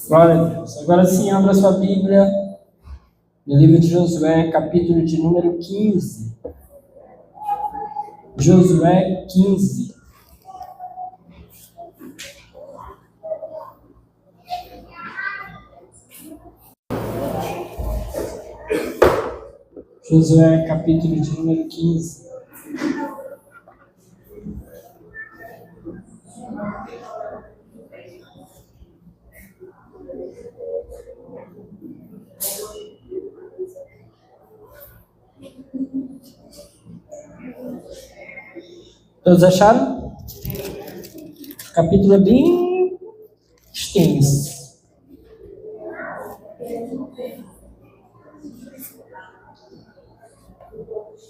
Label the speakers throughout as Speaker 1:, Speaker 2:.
Speaker 1: Glória a Deus. Agora sim, abra sua Bíblia no livro de Josué, capítulo de número 15. Josué 15. Josué, capítulo de número 15. Todos acharam? O capítulo é bem extenso.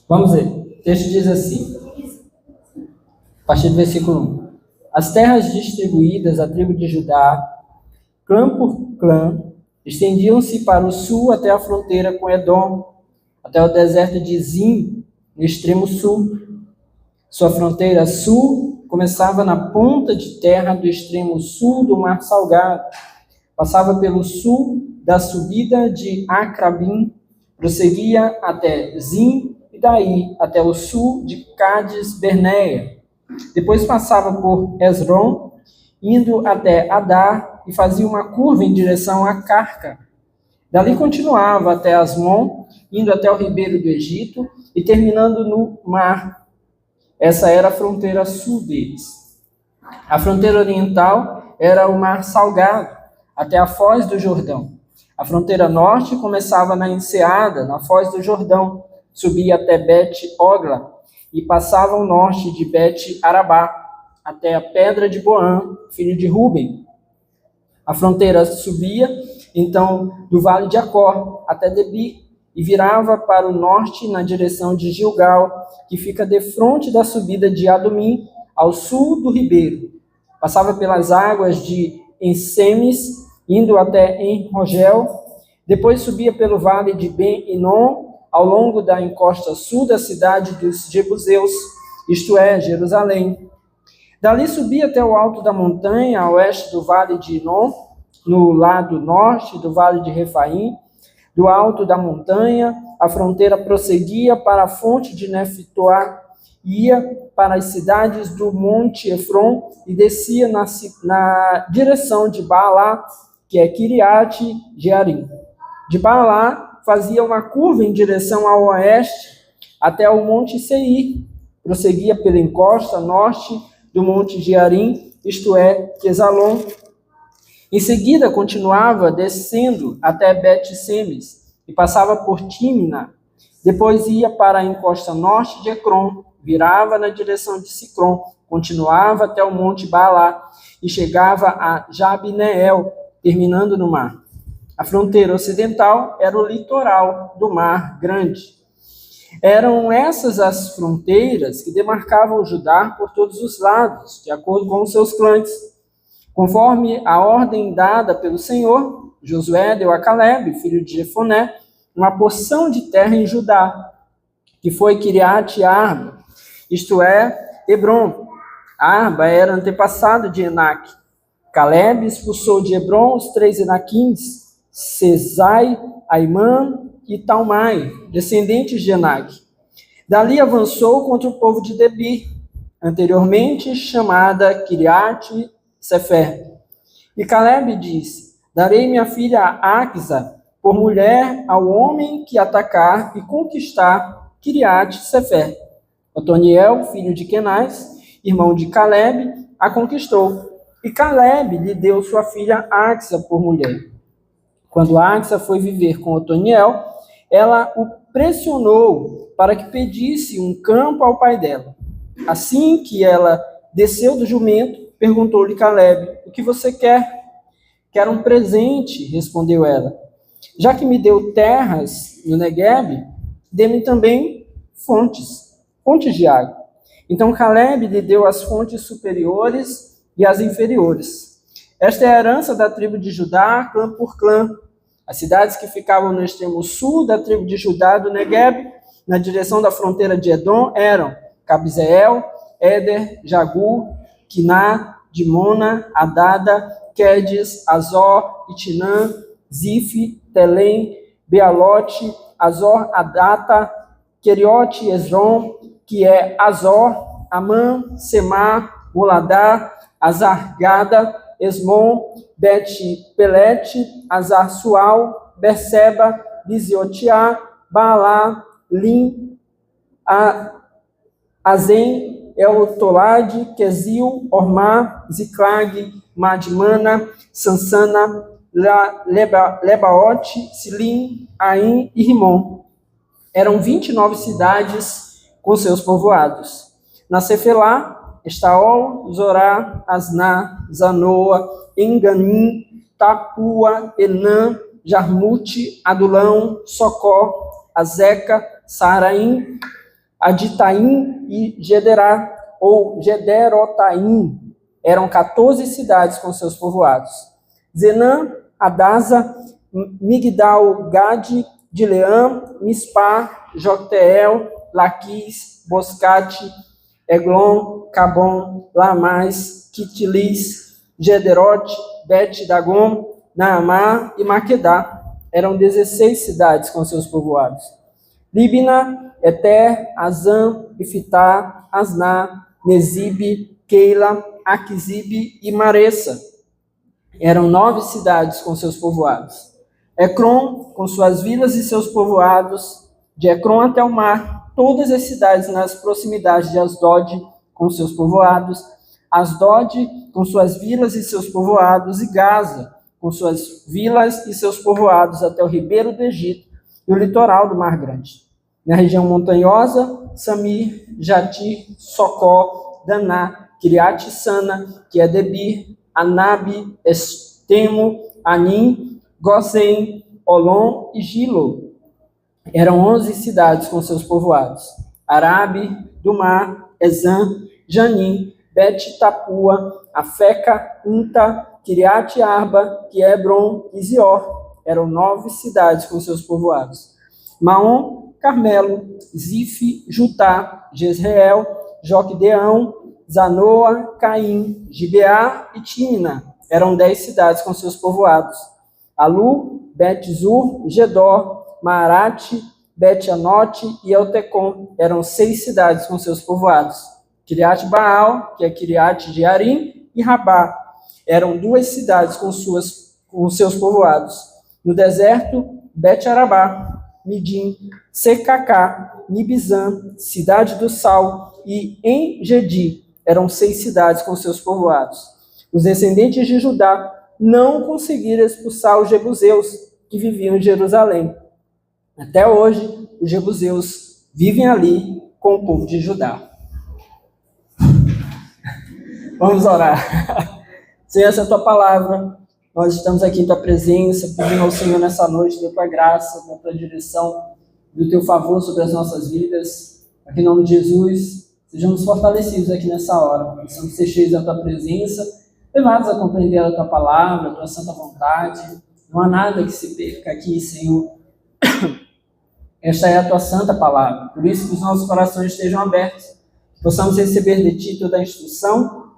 Speaker 1: Vamos ver. O texto diz assim, a partir do versículo 1. As terras distribuídas à tribo de Judá, clã por clã, estendiam-se para o sul até a fronteira com Edom, até o deserto de Zim, no extremo sul. Sua fronteira sul começava na ponta de terra do extremo sul do Mar Salgado, passava pelo sul da subida de Acrabim, prosseguia até Zim e daí até o sul de Cádiz Berneia. Depois passava por Esrom, indo até Adar e fazia uma curva em direção a Carca. Dali continuava até Asmon, indo até o ribeiro do Egito e terminando no mar. Essa era a fronteira sul deles. A fronteira oriental era o Mar Salgado, até a foz do Jordão. A fronteira norte começava na enseada, na foz do Jordão, subia até Bet-Ogla e passava ao norte de Bet-Arabá, até a pedra de Boã, filho de Ruben. A fronteira subia, então, do vale de Acor até Debir, e virava para o norte na direção de Gilgal, que fica defronte da subida de Adumim, ao sul do ribeiro. Passava pelas águas de Ensemes, indo até En-Rogel, depois subia pelo vale de Ben-Inom, ao longo da encosta sul da cidade dos Jebuseus, isto é, Jerusalém. Dali subia até o alto da montanha, a oeste do vale de Inom, no lado norte do vale de Refaim. Do alto da montanha, a fronteira prosseguia para a fonte de Neftoá, ia para as cidades do Monte Efron e descia na direção de Baalá, que é Kiriate Jearim. De Baalá, fazia uma curva em direção ao oeste, até o Monte Seir, prosseguia pela encosta norte do Monte Jearim, isto é, Quesalon. Em seguida, continuava descendo até Bet-Semes e passava por Tímina. Depois ia para a encosta norte de Ecrom, virava na direção de Sicrom, continuava até o Monte Baalá e chegava a Jabneel, terminando no mar. A fronteira ocidental era o litoral do Mar Grande. Eram essas as fronteiras que demarcavam Judá por todos os lados, de acordo com os seus clãs. Conforme a ordem dada pelo Senhor, Josué deu a Calebe, filho de Jefoné, uma porção de terra em Judá, que foi Kiriate Arba, isto é, Hebron. Arba era antepassado de Enaque. Calebe expulsou de Hebron os 3 Enaquins, Sesai, Aimã e Talmai, descendentes de Enaque. Dali avançou contra o povo de Debir, anteriormente chamada Kiriate Sefer. E Calebe disse: darei minha filha Axa por mulher ao homem que atacar e conquistar Kiriate Sefer. Otoniel, filho de Kenaz, irmão de Calebe, a conquistou. E Calebe lhe deu sua filha Axa por mulher. Quando Axa foi viver com Otoniel, ela o pressionou para que pedisse um campo ao pai dela. Assim que ela desceu do jumento, perguntou-lhe Calebe: o que você quer? Quero um presente, respondeu ela. Já que me deu terras no Negueb, dê-me também fontes de água. Então Calebe lhe deu as fontes superiores e as inferiores. Esta é a herança da tribo de Judá, clã por clã. As cidades que ficavam no extremo sul da tribo de Judá do Negueb, na direção da fronteira de Edom, eram Cabzeel, Éder, Jagur, Quiná, Dimona, Adada, Quedes, Azor, Itinã, Zif, Telém, Bealote, Azor, Adata, Queriote, Esron, que é Azor, Amã, Semar, Muladá, Azargada, Esmon, Bet-Pelete, Azar-Sual, Berseba, Biziotiá, Baalá, Lim, Azem, Eltolade, Quezil, Ormá, Ziclag, Madmana, Sansana, Lebaote, Silim, Aim e Rimon. Eram 29 cidades com seus povoados. Na Cefelá, Estaol, Zorá, Asná, Zanoa, Enganim, Tapua, Enã, Jarmute, Adulão, Socó, Azeca, Saraim, Aditaim e Gederá, ou Gederotaim. Eram 14 cidades com seus povoados. Zenã, Adasa, Migdal-Gade, Dileã, Mispá, Jocteel, Laquis, Boscate, Eglon, Cabom, Lamais, Quitilis, Gederote, Bet-Dagom, Naamá e Maquedá. Eram 16 cidades com seus povoados. Libna, Eter, Azã, Ifitá, Asná, Nezibe, Keila, Aquisibe e Maressa. Eram 9 cidades com seus povoados. Ecrom, com suas vilas e seus povoados, de Ecrom até o mar, todas as cidades nas proximidades de Asdod, com seus povoados, Asdod, com suas vilas e seus povoados, e Gaza, com suas vilas e seus povoados, até o ribeiro do Egito e o litoral do Mar Grande. Na região montanhosa, Samir, Jatir, Socó, Daná, Kiriat-Sana, que é Debir, Anabe, Estemo, Anim, Gosem, Olom e Gilo. Eram 11 cidades com seus povoados. Arabe, Dumá, Ezã, Janim, Bet-Tapua, Afeca, Unta, Kiriat-Arba, Quebron e Zior. Eram 9 cidades com seus povoados. Maom, Carmelo, Zif, Jutá, Jezreel, Joquedeão, Zanoa, Caim, Gibeá e Timna. Eram 10 cidades com seus povoados. Alu, Bet-Zur, Gedor, Maarate, Bet-Anote e Eltecom. Eram 6 cidades com seus povoados. Kiriat-Baal, que é Kiriat-Jearim, e Rabá. Eram 2 cidades com seus povoados. No deserto, Bet-Arabá, Midim, Secacá, Nibizã, Cidade do Sal e Engedi. Eram 6 cidades com seus povoados. Os descendentes de Judá não conseguiram expulsar os jebuseus que viviam em Jerusalém. Até hoje, os jebuseus vivem ali com o povo de Judá. Vamos orar. Senhor, essa é a tua palavra. Nós estamos aqui em tua presença, pedindo ao Senhor nessa noite da tua graça, da tua direção, do teu favor sobre as nossas vidas. Aqui em nome de Jesus, sejamos fortalecidos aqui nessa hora. Precisamos ser cheios da tua presença, levados a compreender a tua palavra, a tua santa vontade. Não há nada que se perca aqui, Senhor. Esta é a tua santa palavra. Por isso que os nossos corações estejam abertos, que possamos receber de ti toda a instrução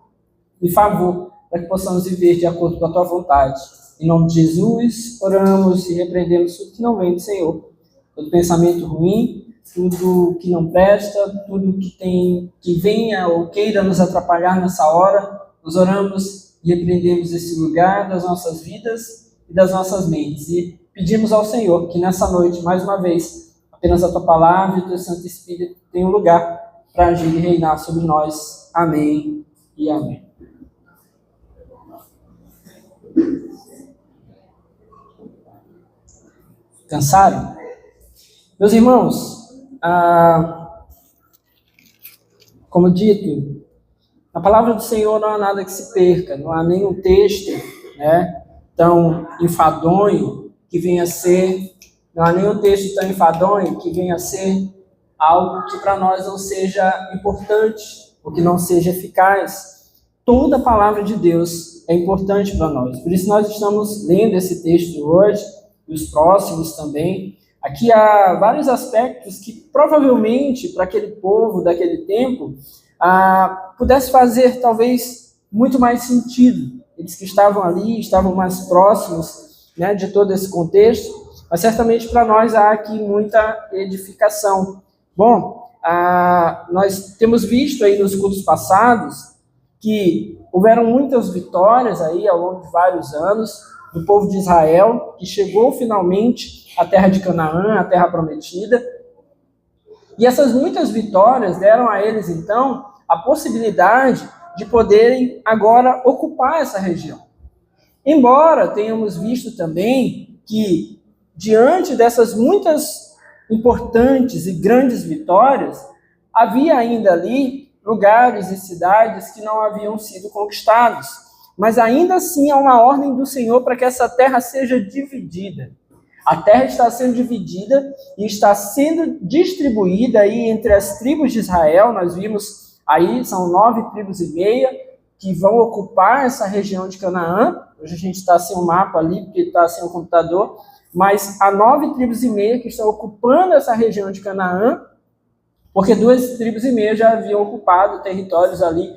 Speaker 1: e favor, para que possamos viver de acordo com a tua vontade. Em nome de Jesus, oramos e repreendemos tudo que não vem do Senhor. Todo pensamento ruim, tudo que não presta, tudo que venha ou queira nos atrapalhar nessa hora, nós oramos e repreendemos esse lugar das nossas vidas e das nossas mentes. E pedimos ao Senhor que nessa noite, mais uma vez, apenas a tua palavra e o teu Santo Espírito tenham lugar para agir e reinar sobre nós. Amém e amém. Cansaram? Meus irmãos, como dito, na palavra do Senhor não há nada que se perca, não há nenhum texto, tão enfadonho que venha a ser, não há nenhum texto tão enfadonho que venha a ser algo que para nós não seja importante, ou que não seja eficaz. Toda a palavra de Deus é importante para nós, por isso nós estamos lendo esse texto hoje, e os próximos também. Aqui há vários aspectos que provavelmente para aquele povo daquele tempo pudesse fazer talvez muito mais sentido. eles que estavam ali, estavam mais próximos, né, de todo esse contexto, mas certamente para nós há aqui muita edificação. Bom, nós temos visto aí nos cultos passados que houveram muitas vitórias aí ao longo de vários anos do povo de Israel, que chegou finalmente à terra de Canaã, a terra prometida. E essas muitas vitórias deram a eles, então, a possibilidade de poderem agora ocupar essa região. Embora tenhamos visto também que, diante dessas muitas importantes e grandes vitórias, havia ainda ali lugares e cidades que não haviam sido conquistados. Mas ainda assim há uma ordem do Senhor para que essa terra seja dividida. A terra está sendo dividida e está sendo distribuída aí entre as tribos de Israel. Nós vimos aí, são 9 tribos e meia que vão ocupar essa região de Canaã. Hoje a gente está sem o mapa ali, porque está sem o computador. Mas há 9 tribos e meia que estão ocupando essa região de Canaã, porque 2 tribos e meia já haviam ocupado territórios ali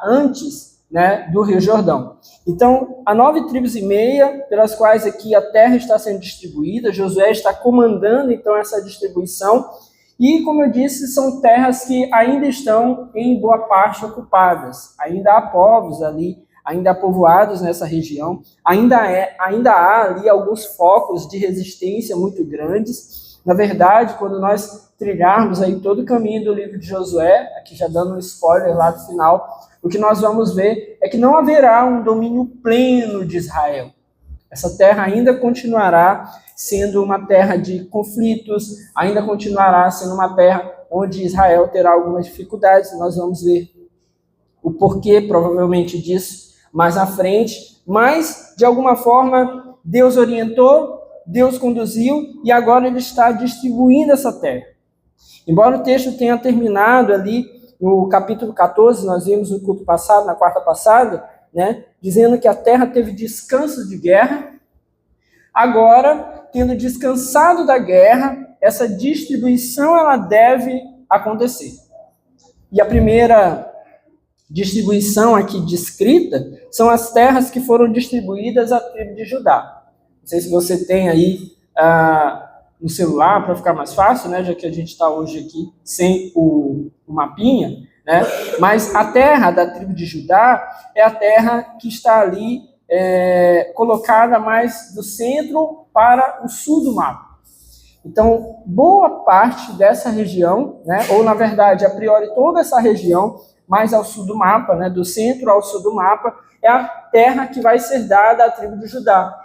Speaker 1: antes, né, do Rio Jordão. Então, há 9 tribos e meia, pelas quais aqui a terra está sendo distribuída, Josué está comandando, então, essa distribuição, e, como eu disse, são terras que ainda estão, em boa parte, ocupadas. Ainda há povos ali, ainda há povoados nessa região, ainda há ali alguns focos de resistência muito grandes. Na verdade, quando nós trilharmos aí todo o caminho do livro de Josué, aqui já dando um spoiler lá do final, o que nós vamos ver é que não haverá um domínio pleno de Israel. Essa terra ainda continuará sendo uma terra de conflitos, ainda continuará sendo uma terra onde Israel terá algumas dificuldades. Nós vamos ver o porquê, provavelmente, disso mais à frente. Mas, de alguma forma, Deus orientou, Deus conduziu e agora ele está distribuindo essa terra. Embora o texto tenha terminado ali no capítulo 14, nós vimos no culto passado, na quarta passada, né, dizendo que a terra teve descanso de guerra. Agora, tendo descansado da guerra, essa distribuição ela deve acontecer. E a primeira distribuição aqui descrita são as terras que foram distribuídas à tribo de Judá. Não sei se você tem aí no celular para ficar mais fácil, né, já que a gente está hoje aqui sem o mapinha, né, mas a terra da tribo de Judá é a terra que está ali colocada mais do centro para o sul do mapa. Então, boa parte dessa região, né, ou na verdade, a priori toda essa região, mais ao sul do mapa, né, do centro ao sul do mapa, é a terra que vai ser dada à tribo de Judá.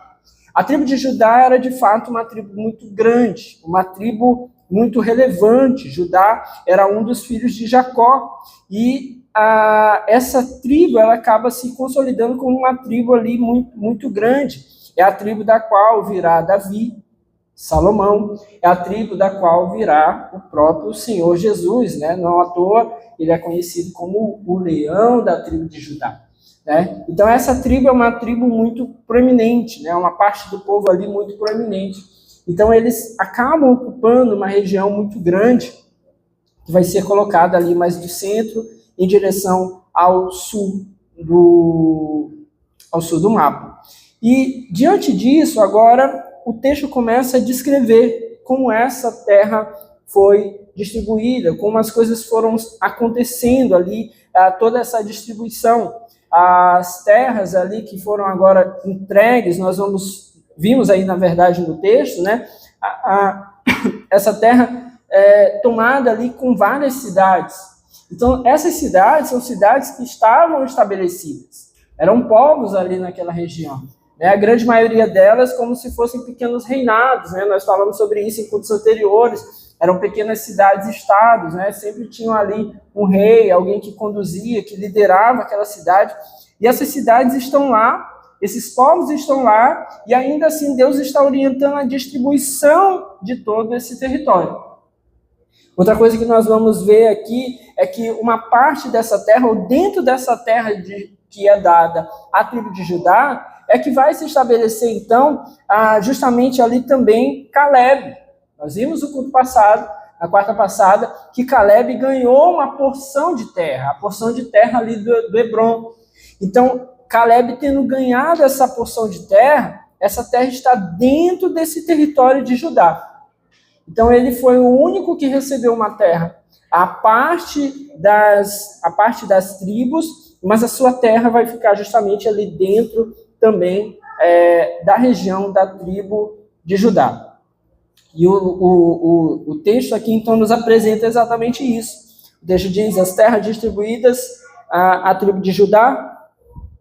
Speaker 1: A tribo de Judá era, de fato, uma tribo muito grande, uma tribo muito relevante. Judá era um dos filhos de Jacó. E essa tribo ela acaba se consolidando como uma tribo ali muito, muito grande. É a tribo da qual virá Davi, Salomão. É a tribo da qual virá o próprio Senhor Jesus, né? Não à toa, ele é conhecido como o leão da tribo de Judá. Né? Então, essa tribo é uma tribo muito proeminente, né? Uma parte do povo ali muito proeminente. Então, eles acabam ocupando uma região muito grande, que vai ser colocada ali mais do centro, em direção ao sul do mapa. E, diante disso, agora, o texto começa a descrever como essa terra foi distribuída, como as coisas foram acontecendo ali, toda essa distribuição. As terras ali que foram agora entregues, vimos aí, na verdade, no texto, né? Essa terra tomada ali com várias cidades. Então, essas cidades são cidades que estavam estabelecidas. Eram povos ali naquela região. Né? A grande maioria delas como se fossem pequenos reinados. Né? Nós falamos sobre isso em cultos anteriores. Eram pequenas cidades-estados, né? Sempre tinham ali um rei, alguém que conduzia, que liderava aquela cidade. E essas cidades estão lá, esses povos estão lá, e ainda assim Deus está orientando a distribuição de todo esse território. Outra coisa que nós vamos ver aqui é que uma parte dessa terra, ou dentro dessa terra que é dada à tribo de Judá, é que vai se estabelecer, então, justamente ali também Calebe. Nós vimos no culto passado, na quarta passada, que Calebe ganhou uma porção de terra, a porção de terra ali do Hebron. Então, Caleb tendo ganhado essa porção de terra, essa terra está dentro desse território de Judá. Então ele foi o único que recebeu uma terra, a parte das tribos, mas a sua terra vai ficar justamente ali dentro também da região da tribo de Judá. E o texto aqui então nos apresenta exatamente isso. O texto diz: as terras distribuídas à tribo de Judá,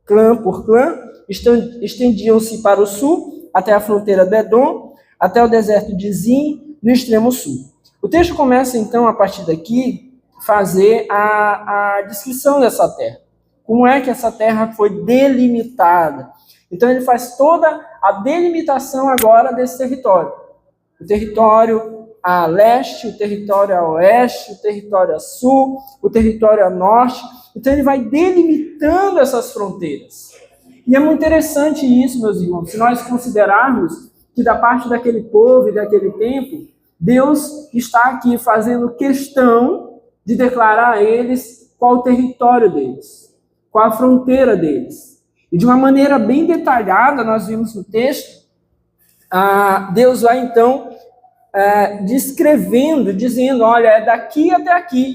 Speaker 1: clã por clã, estendiam-se para o sul, até a fronteira do Edom, até o deserto de Zin, no extremo sul. O texto começa, então, a partir daqui, fazer a descrição dessa terra. Como é que essa terra foi delimitada? Então, ele faz toda a delimitação agora desse território. O território a leste, o território a oeste, o território a sul, o território a norte. Então, ele vai delimitando essas fronteiras. E é muito interessante isso, meus irmãos, se nós considerarmos que da parte daquele povo e daquele tempo, Deus está aqui fazendo questão de declarar a eles qual o território deles, qual a fronteira deles. E de uma maneira bem detalhada, nós vimos no texto, Deus vai então descrevendo, dizendo: olha, é daqui até aqui.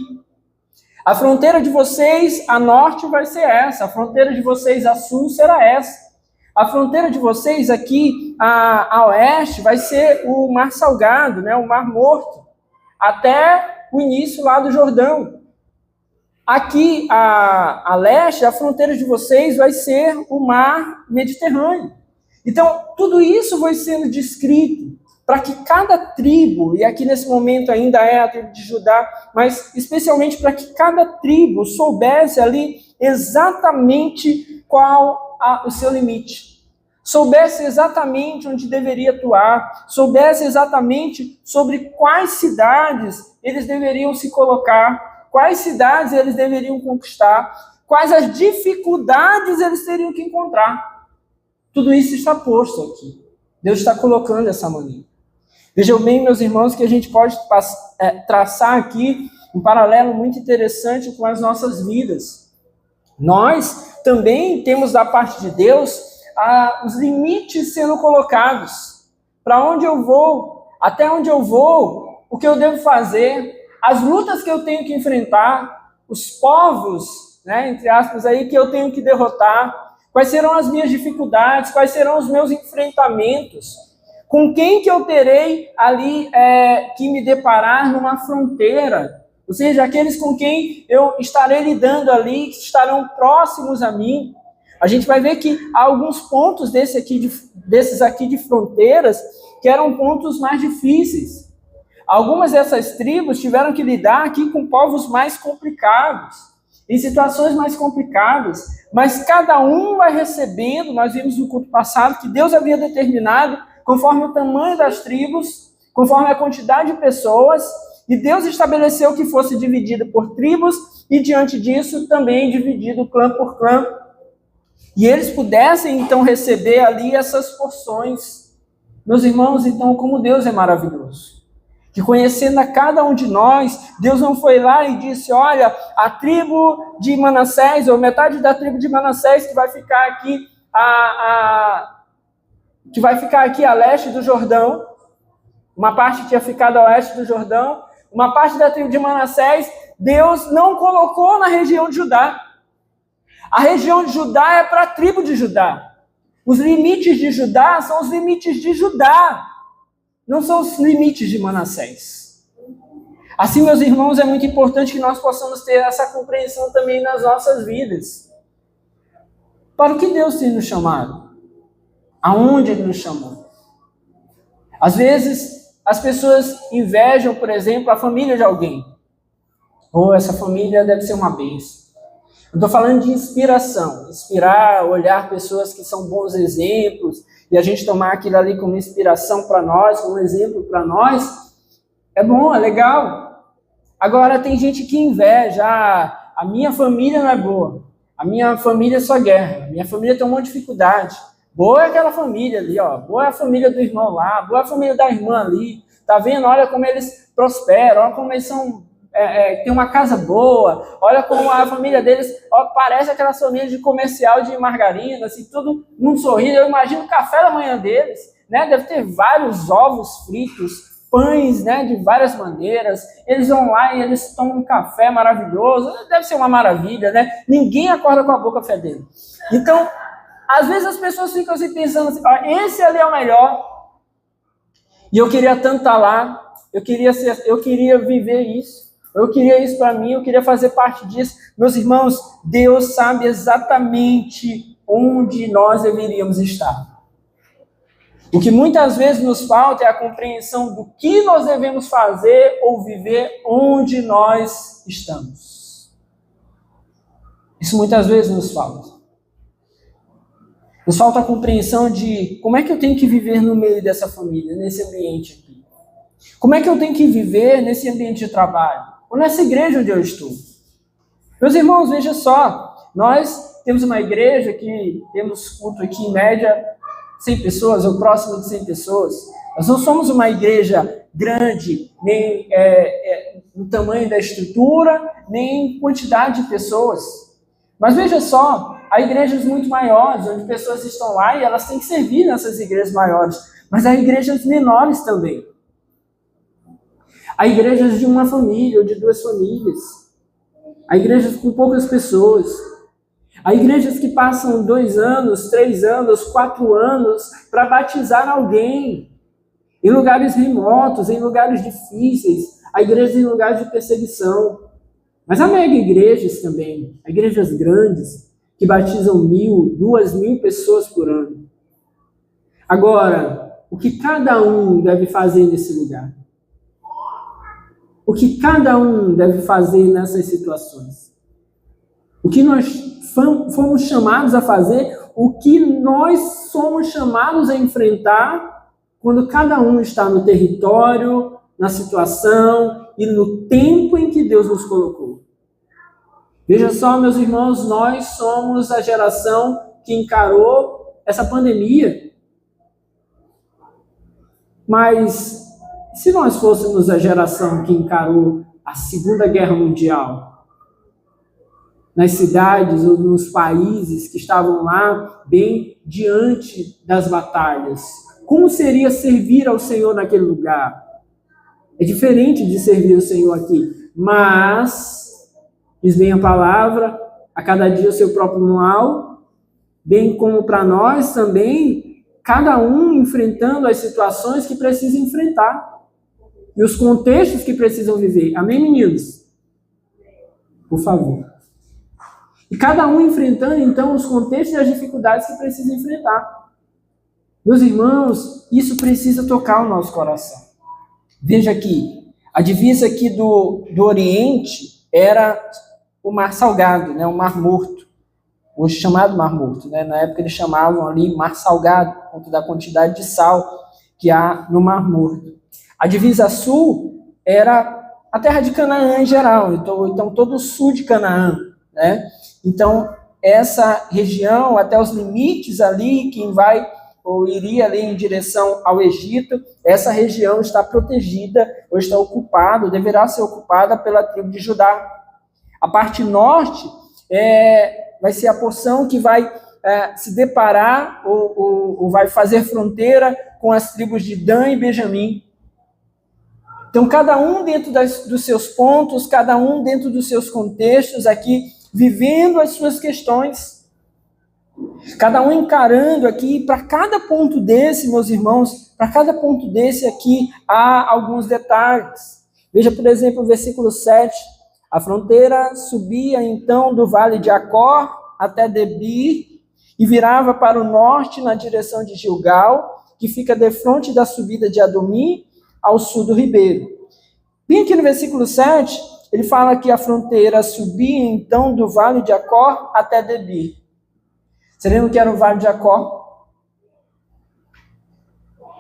Speaker 1: A fronteira de vocês a norte vai ser essa, a fronteira de vocês a sul será essa. A fronteira de vocês aqui a oeste vai ser o Mar Salgado, né, o Mar Morto, até o início lá do Jordão. Aqui a leste, a fronteira de vocês vai ser o Mar Mediterrâneo. Então, tudo isso vai sendo descrito para que cada tribo, e aqui nesse momento ainda é a tribo de Judá, mas especialmente para que cada tribo soubesse ali exatamente qual o seu limite, soubesse exatamente onde deveria atuar, soubesse exatamente sobre quais cidades eles deveriam se colocar, quais cidades eles deveriam conquistar, quais as dificuldades eles teriam que encontrar. Tudo isso está posto aqui. Deus está colocando dessa maneira. Vejam bem, meus irmãos, que a gente pode traçar aqui um paralelo muito interessante com as nossas vidas. Nós também temos da parte de Deus os limites sendo colocados. Para onde eu vou, até onde eu vou, o que eu devo fazer, as lutas que eu tenho que enfrentar, os povos, né, entre aspas, aí, que eu tenho que derrotar, quais serão as minhas dificuldades, quais serão os meus enfrentamentos, com quem que eu terei ali que me deparar numa fronteira, ou seja, aqueles com quem eu estarei lidando ali, que estarão próximos a mim. A gente vai ver que há alguns pontos desses aqui de fronteiras que eram pontos mais difíceis. Algumas dessas tribos tiveram que lidar aqui com povos mais complicados, em situações mais complicadas, mas cada um vai recebendo, nós vimos no culto passado, que Deus havia determinado, conforme o tamanho das tribos, conforme a quantidade de pessoas, e Deus estabeleceu que fosse dividido por tribos, e diante disso também dividido clã por clã, e eles pudessem então receber ali essas porções. Meus irmãos, então, como Deus é maravilhoso, que conhecendo a cada um de nós, Deus não foi lá e disse: olha, a tribo de Manassés, ou metade da tribo de Manassés que vai ficar aqui a leste do Jordão, uma parte tinha ficado a oeste do Jordão, uma parte da tribo de Manassés, Deus não colocou na região de Judá. A região de Judá é para a tribo de Judá. Os limites de Judá são os limites de Judá, não são os limites de Manassés. Assim, meus irmãos, é muito importante que nós possamos ter essa compreensão também nas nossas vidas. Para o que Deus tem nos chamado? Aonde Ele nos chamou? Às vezes, as pessoas invejam, por exemplo, a família de alguém. Ou essa família deve ser uma bênção. Eu estou falando de inspiração. Inspirar, olhar pessoas que são bons exemplos, e a gente tomar aquilo ali como inspiração para nós, como exemplo para nós, é bom, é legal. Agora, tem gente que inveja. A minha família não é boa. A minha família é só guerra. A minha família tem um monte de dificuldade. Boa é aquela família ali, ó. Boa é a família do irmão lá. Boa é a família da irmã ali. Tá vendo? Olha como eles prosperam. Olha como eles são tem uma casa boa, olha como a família deles parece aquelas famílias de comercial de margarina, assim, todo mundo sorrindo. Eu imagino o café da manhã deles, né? Deve ter vários ovos fritos, pães, né, de várias maneiras. Eles vão lá e eles tomam um café maravilhoso, deve ser uma maravilha, né? Ninguém acorda com a boca fedendo. Então, às vezes as pessoas ficam assim pensando assim, esse ali é o melhor, e eu queria tanto estar lá, eu queria viver isso. Eu queria isso para mim, eu queria fazer parte disso. Meus irmãos, Deus sabe exatamente onde nós deveríamos estar. O que muitas vezes nos falta é a compreensão do que nós devemos fazer ou viver onde nós estamos. Isso muitas vezes nos falta. Nos falta a compreensão de como é que eu tenho que viver no meio dessa família, nesse ambiente aqui. Como é que eu tenho que viver nesse ambiente de trabalho? Ou nessa igreja onde eu estou. Meus irmãos, veja só, nós temos uma igreja que temos culto aqui em média 100 pessoas, ou próximo de 100 pessoas. Nós não somos uma igreja grande, nem no tamanho da estrutura, nem em quantidade de pessoas. Mas veja só, há igrejas muito maiores, onde pessoas estão lá e elas têm que servir nessas igrejas maiores. Mas há igrejas menores também. Há igrejas de uma família ou de 2 famílias. Há igrejas com poucas pessoas. Há igrejas que passam 2 anos, 3 anos, 4 anos para batizar alguém. Em lugares remotos, em lugares difíceis. Há igrejas em lugares de perseguição. Mas há mega igrejas também. Há igrejas grandes que batizam 1.000, 2.000 pessoas por ano. Agora, o que cada um deve fazer nesse lugar? O que cada um deve fazer nessas situações? O que nós fomos chamados a fazer? O que nós somos chamados a enfrentar quando cada um está no território, na situação e no tempo em que Deus nos colocou? Veja só, meus irmãos, nós somos a geração que encarou essa pandemia. Mas se nós fôssemos a geração que encarou a Segunda Guerra Mundial, nas cidades ou nos países que estavam lá bem diante das batalhas, como seria servir ao Senhor naquele lugar? É diferente de servir o Senhor aqui, mas, diz bem a palavra, a cada dia o seu próprio mal, bem como para nós também, cada um enfrentando as situações que precisa enfrentar. E os contextos que precisam viver. Amém, meninos? Por favor. E cada um enfrentando, então, os contextos e as dificuldades que precisa enfrentar. Meus irmãos, isso precisa tocar o nosso coração. Veja aqui, a divisa aqui do Oriente era o Mar Salgado, né, o Mar Morto. Hoje chamado Mar Morto. Né? Na época eles chamavam ali Mar Salgado, por conta da quantidade de sal que há no Mar Morto. A divisa sul era a terra de Canaã em geral, então todo o sul de Canaã, né? Então, essa região, até os limites ali, quem vai ou iria ali em direção ao Egito, essa região está protegida, ou está ocupada, ou deverá ser ocupada pela tribo de Judá. A parte norte vai ser a porção que vai se deparar ou vai fazer fronteira com as tribos de Dan e Benjamim. Então, cada um dentro dos seus pontos, cada um dentro dos seus contextos aqui, vivendo as suas questões. Cada um encarando aqui, para cada ponto desse, meus irmãos, para cada ponto desse aqui, há alguns detalhes. Veja, por exemplo, o versículo 7. A fronteira subia, então, do vale de Acor até Debir, e virava para o norte na direção de Gilgal, que fica defronte da subida de Adomim, ao sul do ribeiro. Bem aqui no versículo 7, ele fala que a fronteira subia, então, do vale de Acor até Debir. Você lembra o que era o vale de Acor?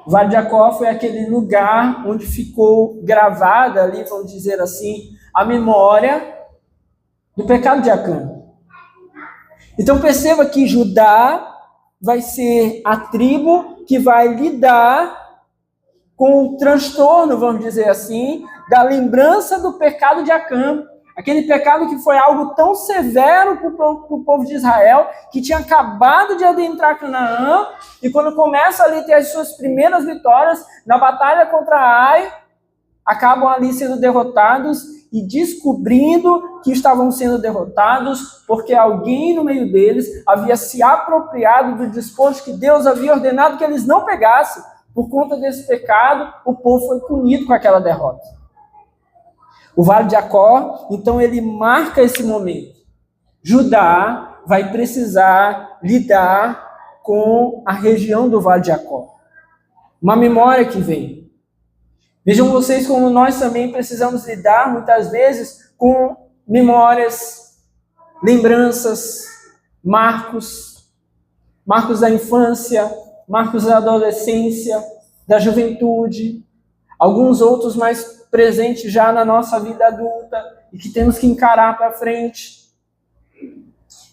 Speaker 1: O vale de Acor foi aquele lugar onde ficou gravada ali, vamos dizer assim, a memória do pecado de Acã. Então perceba que Judá vai ser a tribo que vai lidar com o transtorno, vamos dizer assim, da lembrança do pecado de Acã. Aquele pecado que foi algo tão severo para o povo de Israel, que tinha acabado de adentrar Canaã, e quando começa ali a ter as suas primeiras vitórias na batalha contra Ai, acabam ali sendo derrotados e descobrindo que estavam sendo derrotados porque alguém no meio deles havia se apropriado do despojo que Deus havia ordenado que eles não pegassem. Por conta desse pecado, o povo foi punido com aquela derrota. O Vale de Jacó, então, ele marca esse momento. Judá vai precisar lidar com a região do Vale de Jacó. Uma memória que vem. Vejam vocês como nós também precisamos lidar, muitas vezes, com memórias, lembranças, marcos da infância, marcos da adolescência, da juventude, alguns outros mais presentes já na nossa vida adulta e que temos que encarar para frente.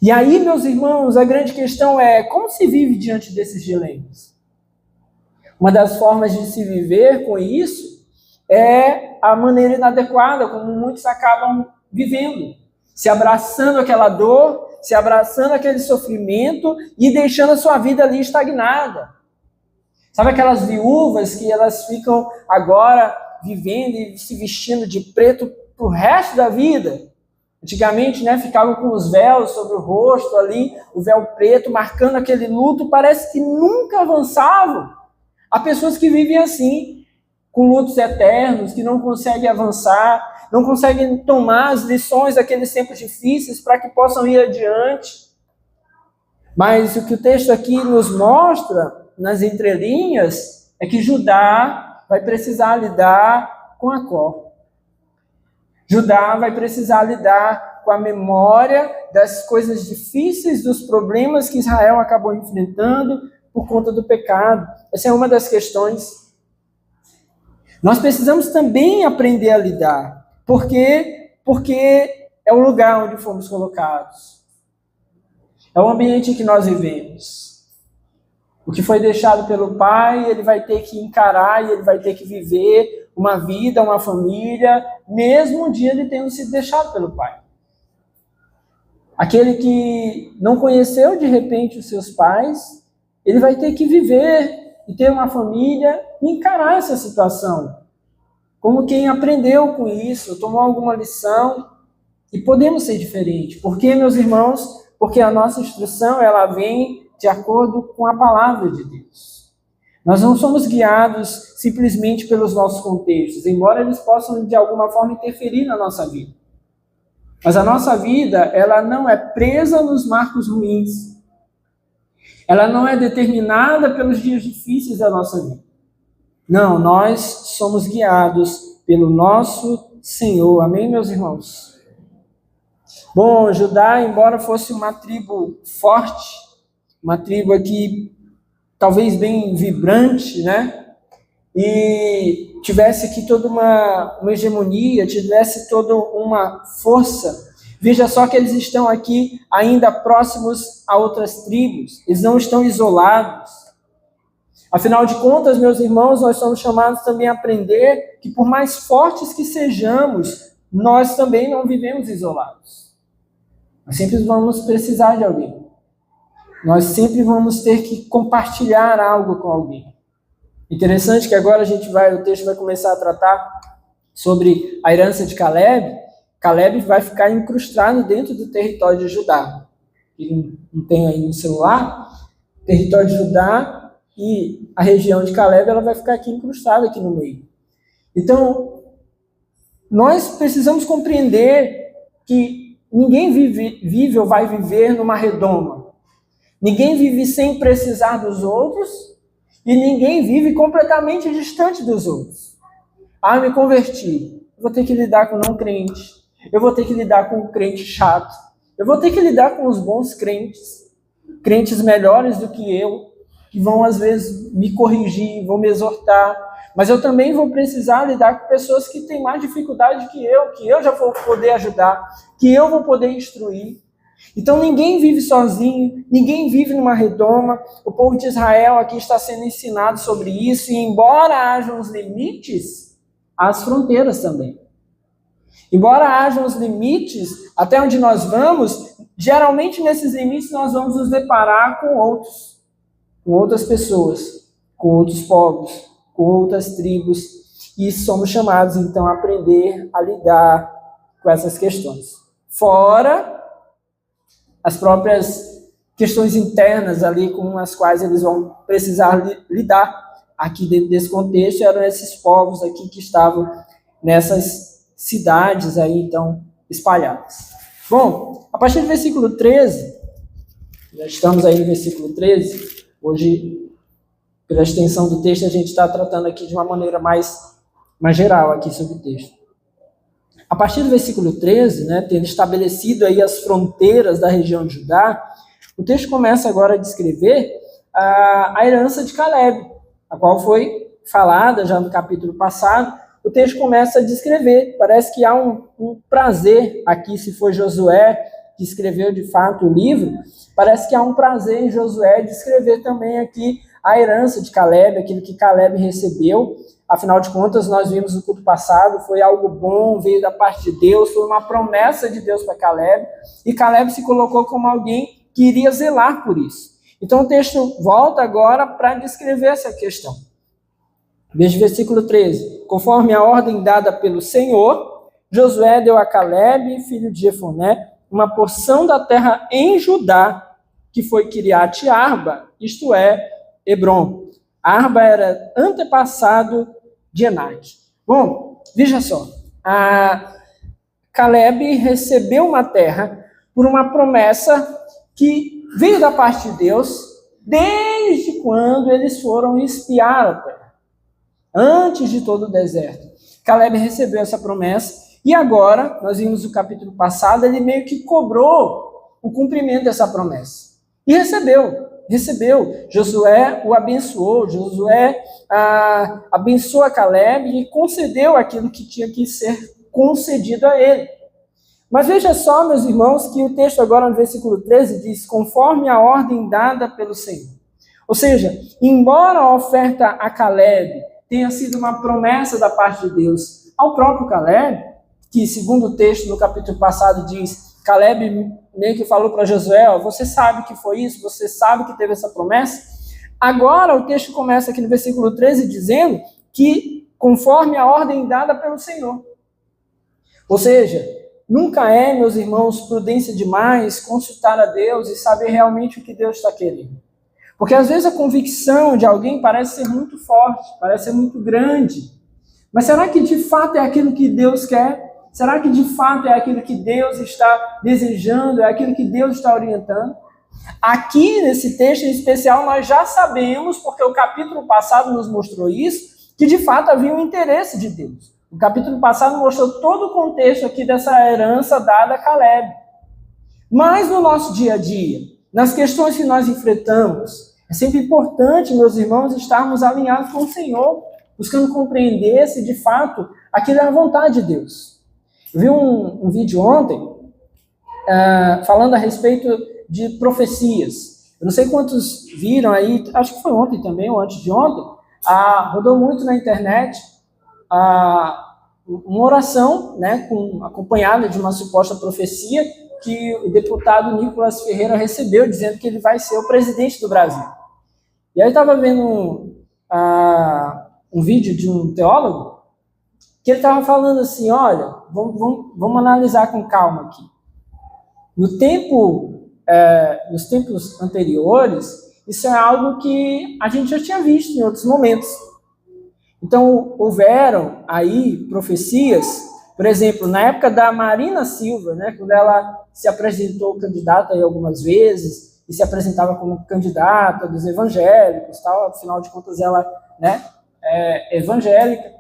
Speaker 1: E aí, meus irmãos, a grande questão é como se vive diante desses dilemas? Uma das formas de se viver com isso é a maneira inadequada, como muitos acabam vivendo, se abraçando aquela dor, se abraçando aquele sofrimento e deixando a sua vida ali estagnada. Sabe aquelas viúvas que elas ficam agora vivendo e se vestindo de preto pro resto da vida? Antigamente, ficavam com os véus sobre o rosto ali, o véu preto, marcando aquele luto, parece que nunca avançavam. Há pessoas que vivem assim, com lutos eternos, que não conseguem avançar, não conseguem tomar as lições daqueles tempos difíceis para que possam ir adiante. Mas o que o texto aqui nos mostra, nas entrelinhas, é que Judá vai precisar lidar com Jacó. Judá vai precisar lidar com a memória das coisas difíceis, dos problemas que Israel acabou enfrentando por conta do pecado. Essa é uma das questões. Nós precisamos também aprender a lidar. Por quê? Porque é o lugar onde fomos colocados. É o ambiente em que nós vivemos. O que foi deixado pelo pai, ele vai ter que encarar e ele vai ter que viver uma vida, uma família, mesmo um dia ele tendo sido deixado pelo pai. Aquele que não conheceu de repente os seus pais, ele vai ter que viver e ter uma família e encarar essa situação. Como quem aprendeu com isso, tomou alguma lição, e podemos ser diferentes. Por quê, meus irmãos? Porque a nossa instrução, ela vem de acordo com a palavra de Deus. Nós não somos guiados simplesmente pelos nossos contextos, embora eles possam, de alguma forma, interferir na nossa vida. Mas a nossa vida, ela não é presa nos marcos ruins. Ela não é determinada pelos dias difíceis da nossa vida. Não, nós somos guiados pelo nosso Senhor. Amém, meus irmãos? Bom, Judá, embora fosse uma tribo forte, uma tribo aqui talvez bem vibrante, e tivesse aqui toda uma hegemonia, tivesse toda uma força. Veja só que eles estão aqui ainda próximos a outras tribos, eles não estão isolados. Afinal de contas, meus irmãos, nós somos chamados também a aprender que por mais fortes que sejamos, nós também não vivemos isolados. Nós sempre vamos precisar de alguém. Nós sempre vamos ter que compartilhar algo com alguém. Interessante que agora o texto vai começar a tratar sobre a herança de Caleb. Caleb vai ficar incrustado dentro do território de Judá. Quem não tem aí no celular, o território de Judá e a região de Caleb, ela vai ficar aqui incrustada aqui no meio. Então, nós precisamos compreender que ninguém vive ou vai viver numa redoma. Ninguém vive sem precisar dos outros e ninguém vive completamente distante dos outros. Ah, me converti. Eu vou ter que lidar com não crente. Eu vou ter que lidar com o crente chato. Eu vou ter que lidar com os bons crentes. Crentes melhores do que eu, que vão às vezes me corrigir, vão me exortar. Mas eu também vou precisar lidar com pessoas que têm mais dificuldade que eu já vou poder ajudar, que eu vou poder instruir. Então ninguém vive sozinho, ninguém vive numa redoma. O povo de Israel aqui está sendo ensinado sobre isso, e embora hajam os limites, há as fronteiras também. Embora hajam os limites, até onde nós vamos, geralmente nesses limites nós vamos nos deparar com outras pessoas, com outros povos, com outras tribos, e somos chamados então a aprender a lidar com essas questões. Fora as próprias questões internas ali com as quais eles vão precisar lidar. Aqui dentro desse contexto eram esses povos aqui que estavam nessas cidades aí então espalhadas. Bom, a partir do versículo 13, já estamos aí no versículo 13, hoje, pela extensão do texto, a gente está tratando aqui de uma maneira mais geral aqui sobre o texto. A partir do versículo 13, né, tendo estabelecido aí as fronteiras da região de Judá, o texto começa agora a descrever a herança de Caleb, a qual foi falada já no capítulo passado. O texto começa a descrever, parece que há um prazer aqui, se foi Josué que escreveu de fato o livro, parece que há um prazer em Josué de escrever também aqui a herança de Caleb, aquilo que Caleb recebeu. Afinal de contas, nós vimos no culto passado, foi algo bom, veio da parte de Deus, foi uma promessa de Deus para Caleb, e Caleb se colocou como alguém que iria zelar por isso. Então o texto volta agora para descrever essa questão. Veja o versículo 13. Conforme a ordem dada pelo Senhor, Josué deu a Caleb, filho de Jefoné, uma porção da terra em Judá, que foi Kiriat Arba, isto é, Hebron. Arba era antepassado de Enac. Bom, veja só, Caleb recebeu uma terra por uma promessa que veio da parte de Deus desde quando eles foram espiar a terra, antes de todo o deserto. Caleb recebeu essa promessa e agora, nós vimos no capítulo passado, ele meio que cobrou o cumprimento dessa promessa. E recebeu. Josué o abençoou, Josué abençoou a Caleb e concedeu aquilo que tinha que ser concedido a ele. Mas veja só, meus irmãos, que o texto agora no versículo 13 diz, conforme a ordem dada pelo Senhor. Ou seja, embora a oferta a Caleb tenha sido uma promessa da parte de Deus ao próprio Caleb, que segundo o texto no capítulo passado diz, Caleb meio que falou para Josué, você sabe que foi isso, você sabe que teve essa promessa. Agora o texto começa aqui no versículo 13 dizendo que conforme a ordem dada pelo Senhor. Ou seja, nunca é, meus irmãos, prudência demais consultar a Deus e saber realmente o que Deus está querendo. Porque às vezes a convicção de alguém parece ser muito forte, parece ser muito grande. Mas será que de fato é aquilo que Deus quer? Será que de fato é aquilo que Deus está desejando, é aquilo que Deus está orientando? Aqui nesse texto em especial nós já sabemos, porque o capítulo passado nos mostrou isso, que de fato havia um interesse de Deus. O capítulo passado mostrou todo o contexto aqui dessa herança dada a Caleb. Mas no nosso dia a dia, nas questões que nós enfrentamos, é sempre importante, meus irmãos, estarmos alinhados com o Senhor, buscando compreender se de fato aquilo é a vontade de Deus. Eu vi um vídeo ontem falando a respeito de profecias. Eu não sei quantos viram aí, acho que foi ontem também, ou antes de ontem, rodou muito na internet uma oração, né, acompanhada de uma suposta profecia que o deputado Nicolas Ferreira recebeu, dizendo que ele vai ser o presidente do Brasil. E aí eu estava vendo um vídeo de um teólogo, que ele estava falando assim, olha, vamos analisar com calma aqui. Nos tempos anteriores, isso é algo que a gente já tinha visto em outros momentos. Então, houveram aí profecias, por exemplo, na época da Marina Silva, né, quando ela se apresentou candidata aí algumas vezes, e se apresentava como candidata dos evangélicos, tal, afinal de contas ela, né, é evangélica.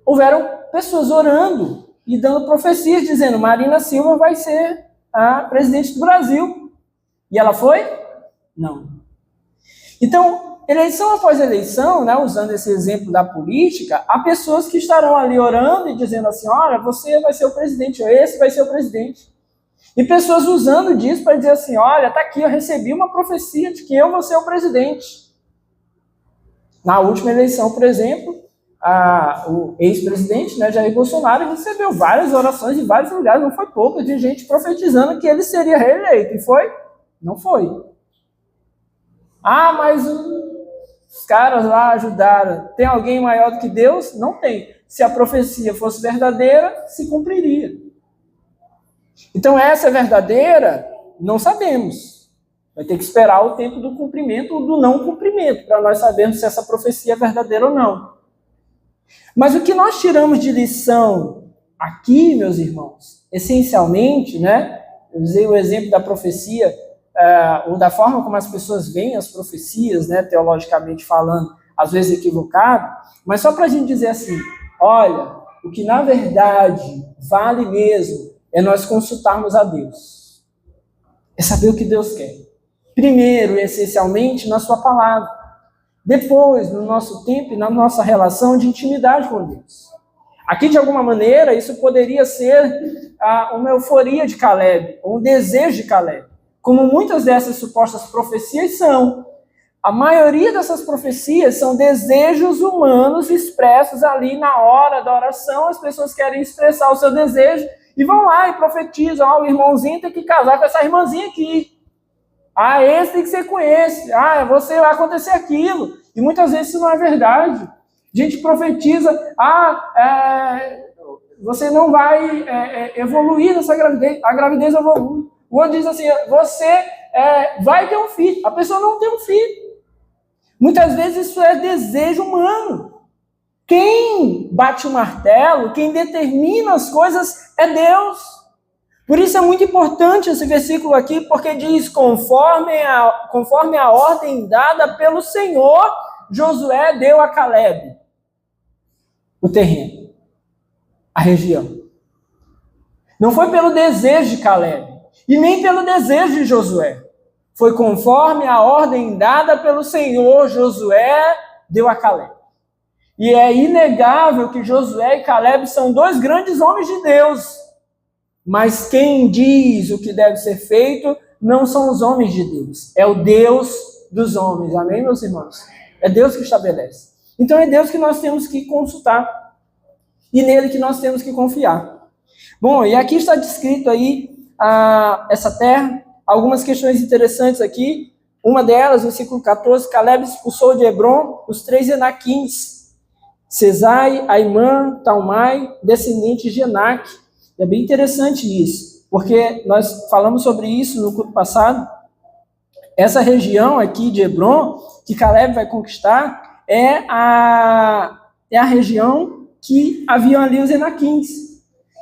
Speaker 1: Houveram pessoas orando e dando profecias, dizendo Marina Silva vai ser a presidente do Brasil. E ela foi? Não. Então, eleição após eleição, né, usando esse exemplo da política, há pessoas que estarão ali orando e dizendo assim, olha, você vai ser o presidente, ou esse vai ser o presidente. E pessoas usando disso para dizer assim, olha, tá aqui, eu recebi uma profecia de que eu vou ser o presidente. Na última eleição, por exemplo, o ex-presidente, né, Jair Bolsonaro, recebeu várias orações de vários lugares, não foi pouco, de gente profetizando que ele seria reeleito. E foi? Não foi. Mas os caras lá ajudaram. Tem alguém maior do que Deus? Não tem. Se a profecia fosse verdadeira, se cumpriria. Então, essa é verdadeira? Não sabemos. Vai ter que esperar o tempo do cumprimento ou do não cumprimento, para nós sabermos se essa profecia é verdadeira ou não. Mas o que nós tiramos de lição aqui, meus irmãos, essencialmente, né? Eu usei o exemplo da profecia, ou da forma como as pessoas veem as profecias, né, teologicamente falando, às vezes equivocado, mas só para a gente dizer assim, olha, o que na verdade vale mesmo é nós consultarmos a Deus. É saber o que Deus quer. Primeiro e essencialmente na sua palavra. Depois, no nosso tempo e na nossa relação de intimidade com Deus. Aqui, de alguma maneira, isso poderia ser uma euforia de Caleb, um desejo de Caleb. Como muitas dessas supostas profecias são. A maioria dessas profecias são desejos humanos expressos ali na hora da oração. As pessoas querem expressar o seu desejo e vão lá e profetizam. O irmãozinho tem que casar com essa irmãzinha aqui. Esse tem que ser com esse. Você vai acontecer aquilo. E muitas vezes isso não é verdade. A gente profetiza, você não vai evoluir nessa gravidez. A gravidez evolui. O outro diz assim, você vai ter um filho. A pessoa não tem um filho. Muitas vezes isso é desejo humano. Quem bate o martelo, quem determina as coisas é Deus. Por isso é muito importante esse versículo aqui, porque diz, conforme a ordem dada pelo Senhor, Josué deu a Caleb o terreno, a região. Não foi pelo desejo de Caleb, e nem pelo desejo de Josué. Foi conforme a ordem dada pelo Senhor, Josué deu a Caleb. E é inegável que Josué e Caleb são dois grandes homens de Deus. Mas quem diz o que deve ser feito não são os homens de Deus. É o Deus dos homens. Amém, meus irmãos? É Deus que estabelece. Então é Deus que nós temos que consultar. E nele que nós temos que confiar. Bom, e aqui está descrito aí essa terra. Algumas questões interessantes aqui. Uma delas, versículo 14, Caleb expulsou de Hebron os 3 Enaquins. Sesai, Aimã, Talmai, descendentes de Enaque. É bem interessante isso, porque nós falamos sobre isso no culto passado. Essa região aqui de Hebron, que Caleb vai conquistar, é a região que haviam ali os Enaquins.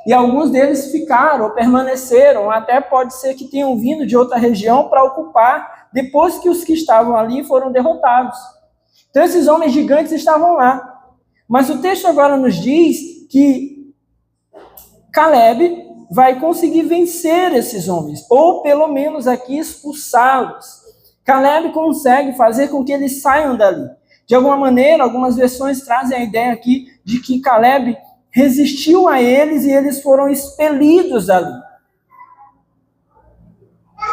Speaker 1: E alguns deles ficaram, ou permaneceram, até pode ser que tenham vindo de outra região para ocupar, depois que os que estavam ali foram derrotados. Então esses homens gigantes estavam lá. Mas o texto agora nos diz que Caleb vai conseguir vencer esses homens, ou pelo menos aqui expulsá-los. Caleb consegue fazer com que eles saiam dali. De alguma maneira, algumas versões trazem a ideia aqui de que Caleb resistiu a eles e eles foram expelidos dali.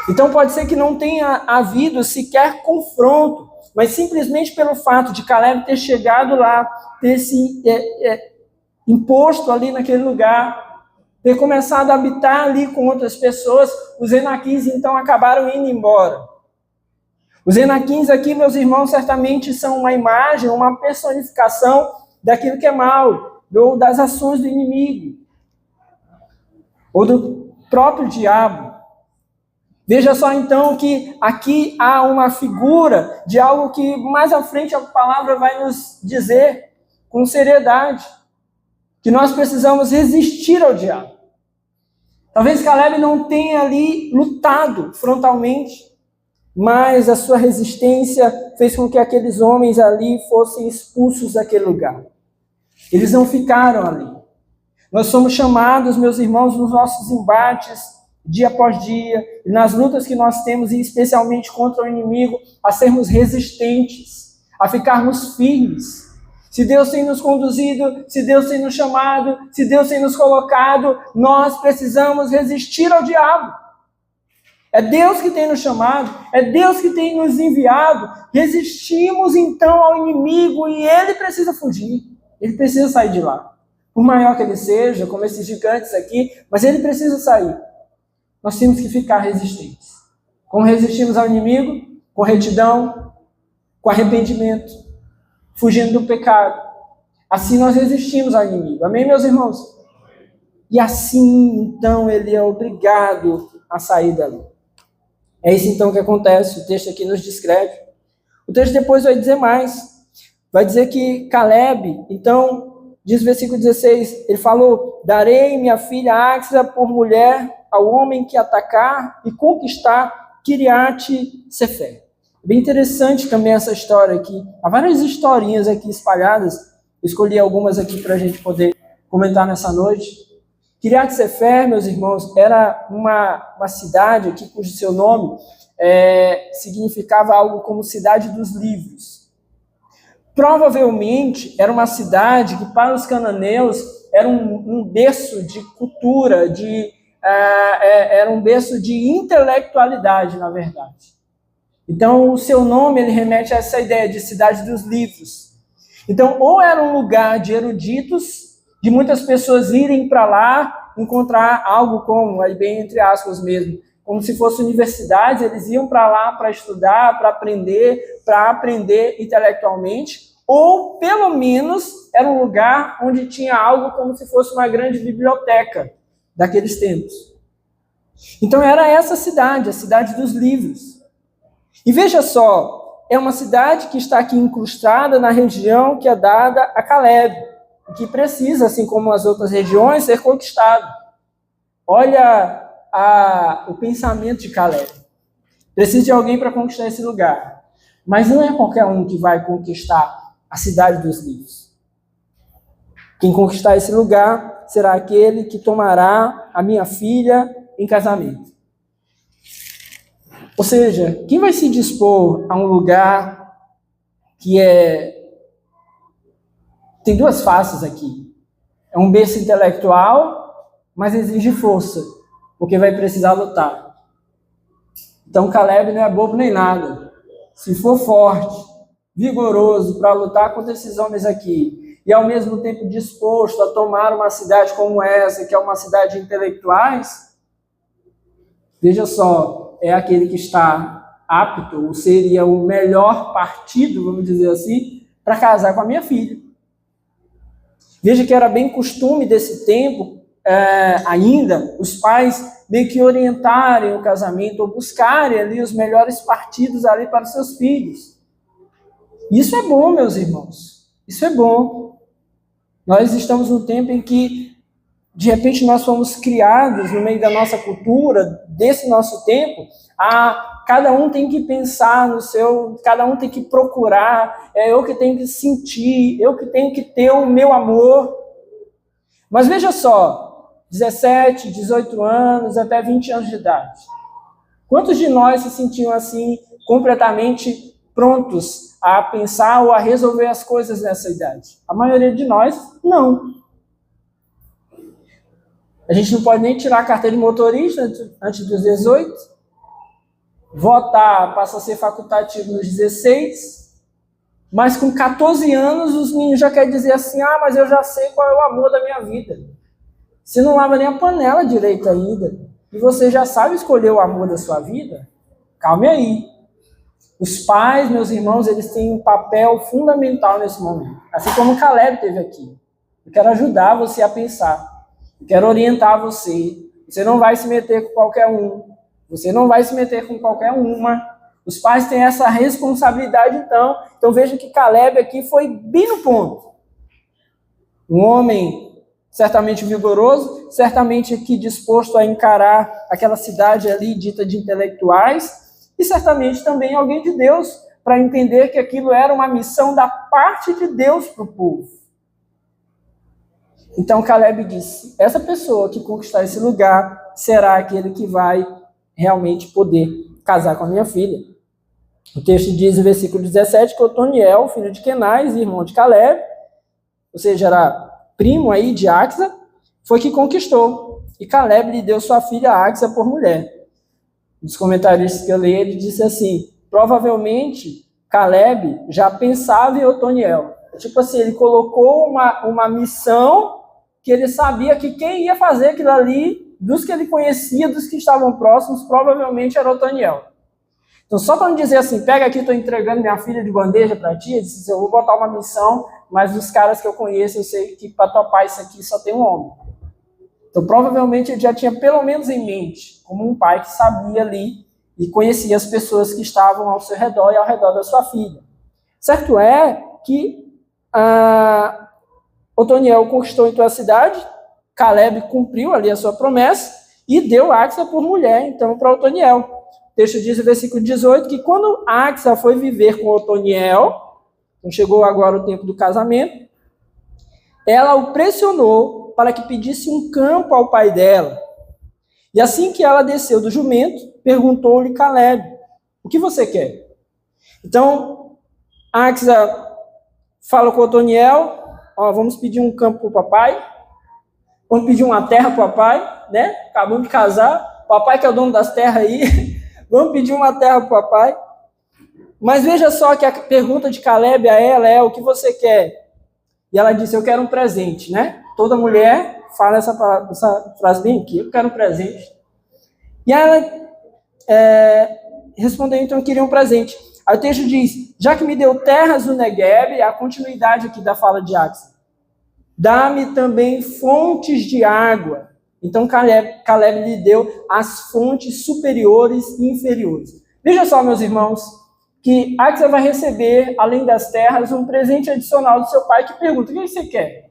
Speaker 1: Então pode ser que não tenha havido sequer confronto, mas simplesmente pelo fato de Caleb ter chegado lá, ter se imposto ali naquele lugar, ter começado a habitar ali com outras pessoas, os Enaquins então acabaram indo embora. Os Enaquins aqui, meus irmãos, certamente são uma imagem, uma personificação daquilo que é mal, ou das ações do inimigo, ou do próprio diabo. Veja só então que aqui há uma figura de algo que mais à frente a palavra vai nos dizer com seriedade, que nós precisamos resistir ao diabo. Talvez Caleb não tenha ali lutado frontalmente, mas a sua resistência fez com que aqueles homens ali fossem expulsos daquele lugar. Eles não ficaram ali. Nós somos chamados, meus irmãos, nos nossos embates, dia após dia, nas lutas que nós temos, e especialmente contra o inimigo, a sermos resistentes, a ficarmos firmes. Se Deus tem nos conduzido, se Deus tem nos chamado, se Deus tem nos colocado, nós precisamos resistir ao diabo. É Deus que tem nos chamado, é Deus que tem nos enviado. Resistimos então ao inimigo e ele precisa fugir, ele precisa sair de lá. Por maior que ele seja, como esses gigantes aqui, mas ele precisa sair. Nós temos que ficar resistentes. Como resistimos ao inimigo? Com retidão, com arrependimento, fugindo do pecado. Assim nós resistimos ao inimigo. Amém, meus irmãos? E assim, então, ele é obrigado a sair dali. É isso, então, que acontece. O texto aqui nos descreve. O texto depois vai dizer mais. Vai dizer que Caleb, então, diz o versículo 16, ele falou, darei minha filha Áxia por mulher ao homem que atacar e conquistar Kiriat Sefer. Bem interessante também essa história aqui. Há várias historinhas aqui espalhadas. Eu escolhi algumas aqui para a gente poder comentar nessa noite. Kiriat Sefer, meus irmãos, era uma cidade aqui cujo seu nome significava algo como Cidade dos Livros. Provavelmente era uma cidade que para os cananeus era um berço de cultura, era um berço de intelectualidade, na verdade. Então, o seu nome ele remete a essa ideia de Cidade dos Livros. Então, ou era um lugar de eruditos, de muitas pessoas irem para lá, encontrar algo como, aí bem entre aspas mesmo, como se fosse universidades, eles iam para lá para estudar, para aprender intelectualmente, ou pelo menos era um lugar onde tinha algo como se fosse uma grande biblioteca daqueles tempos. Então era essa cidade, a Cidade dos Livros. E veja só, é uma cidade que está aqui incrustada na região que é dada a Caleb, que precisa, assim como as outras regiões, ser conquistado. Olha o pensamento de Caleb. Precisa de alguém para conquistar esse lugar. Mas não é qualquer um que vai conquistar a Cidade dos Livros. Quem conquistar esse lugar será aquele que tomará a minha filha em casamento. Ou seja, quem vai se dispor a um lugar que tem duas faces aqui. É um berço intelectual, mas exige força, porque vai precisar lutar. Então Caleb não é bobo nem nada. Se for forte, vigoroso para lutar contra esses homens aqui, e ao mesmo tempo disposto a tomar uma cidade como essa, que é uma cidade de intelectuais, veja só, é aquele que está apto, ou seria o melhor partido, vamos dizer assim, para casar com a minha filha. Veja que era bem costume desse tempo, ainda, os pais meio que orientarem o casamento, ou buscarem ali os melhores partidos ali para os seus filhos. Isso é bom, meus irmãos. Isso é bom. Nós estamos num tempo em que, de repente, nós fomos criados no meio da nossa cultura, desse nosso tempo, cada um tem que pensar no seu, cada um tem que procurar, eu que tenho que sentir, eu que tenho que ter o meu amor. Mas veja só, 17, 18 anos, até 20 anos de idade. Quantos de nós se sentiam assim, completamente prontos a pensar ou a resolver as coisas nessa idade? A maioria de nós, não. A gente não pode nem tirar a carteira de motorista antes dos 18. Votar passa a ser facultativo nos 16. Mas com 14 anos, os meninos já querem dizer assim, mas eu já sei qual é o amor da minha vida. Você não lava nem a panela direito ainda. E você já sabe escolher o amor da sua vida? Calme aí. Os pais, meus irmãos, eles têm um papel fundamental nesse momento. Assim como o Caleb teve aqui. Eu quero ajudar você a pensar. Eu quero orientar você. Você não vai se meter com qualquer um. Você não vai se meter com qualquer uma. Os pais têm essa responsabilidade, então. Então veja que Caleb aqui foi bem no ponto. Um homem certamente vigoroso, certamente aqui disposto a encarar aquela cidade ali dita de intelectuais, e certamente também alguém de Deus, para entender que aquilo era uma missão da parte de Deus para o povo. Então Caleb disse, essa pessoa que conquistar esse lugar será aquele que vai realmente poder casar com a minha filha. O texto diz no versículo 17 que Otoniel, filho de Kenaz, irmão de Caleb, ou seja, era primo aí de Áxia, foi que conquistou. E Caleb lhe deu sua filha Áxia por mulher. dos comentaristas que eu li, ele disse assim, provavelmente Caleb já pensava em Otoniel. Tipo assim, ele colocou uma missão que ele sabia que quem ia fazer aquilo ali, dos que ele conhecia, dos que estavam próximos, provavelmente era Otoniel. Então, só para não dizer assim, pega aqui, estou entregando minha filha de bandeja para ti, ele disse, eu vou botar uma missão, mas dos caras que eu conheço, eu sei que para topar isso aqui só tem um homem. Então, provavelmente, ele já tinha pelo menos em mente, como um pai que sabia ali e conhecia as pessoas que estavam ao seu redor e ao redor da sua filha. Certo é que Otoniel conquistou então a cidade, Caleb cumpriu ali a sua promessa e deu Axa por mulher, então, para Otoniel. O texto diz no versículo 18 que quando Axa foi viver com Otoniel, então chegou agora o tempo do casamento, ela o pressionou para que pedisse um campo ao pai dela. E assim que ela desceu do jumento, perguntou-lhe Caleb, o que você quer? Então, Axa fala com Otoniel, vamos pedir um campo para o papai, vamos pedir uma terra para o papai, né? Acabamos de casar, papai que é o dono das terras aí, vamos pedir uma terra para o papai. Mas veja só que a pergunta de Caleb a ela é, o que você quer? E ela disse, eu quero um presente, né? Toda mulher fala essa frase bem aqui, eu quero um presente. E ela respondeu, então, eu queria um presente. Aí o texto diz, já que me deu terras no Negueb, a continuidade aqui da fala de Axa, dá-me também fontes de água. Então Caleb lhe deu as fontes superiores e inferiores. Veja só, meus irmãos, que Axa vai receber, além das terras, um presente adicional do seu pai que pergunta, o que você quer?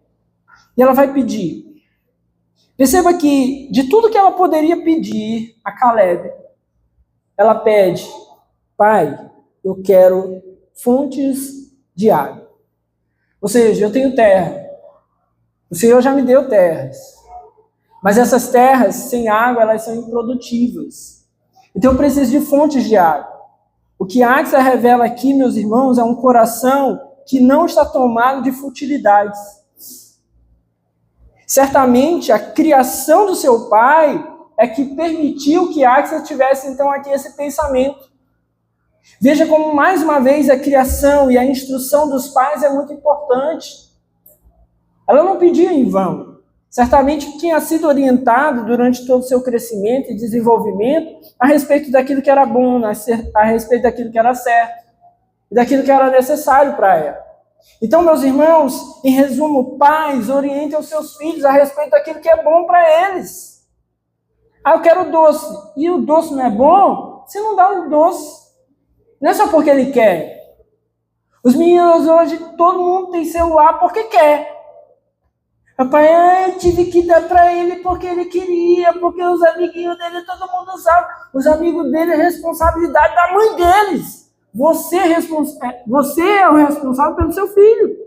Speaker 1: E ela vai pedir. Perceba que, de tudo que ela poderia pedir a Caleb, ela pede, pai, eu quero fontes de água. Ou seja, eu tenho terra. O Senhor já me deu terras. Mas essas terras, sem água, elas são improdutivas. Então eu preciso de fontes de água. O que Axa revela aqui, meus irmãos, é um coração que não está tomado de futilidades. Certamente, a criação do seu pai é que permitiu que Axa tivesse, então, aqui esse pensamento. Veja como, mais uma vez, a criação e a instrução dos pais é muito importante. Ela não pediu em vão. Certamente tinha sido orientado durante todo o seu crescimento e desenvolvimento a respeito daquilo que era bom, a respeito daquilo que era certo, e daquilo que era necessário para ela. Então, meus irmãos, em resumo, pais, orientem os seus filhos a respeito daquilo que é bom para eles. Eu quero doce. E o doce não é bom? Você não dá o doce. Não é só porque ele quer. Os meninos hoje, todo mundo tem celular porque quer. Papai, eu tive que dar para ele porque ele queria, porque os amiguinhos dele, todo mundo usava. Os amigos dele é responsabilidade da mãe deles. Você é o responsável pelo seu filho.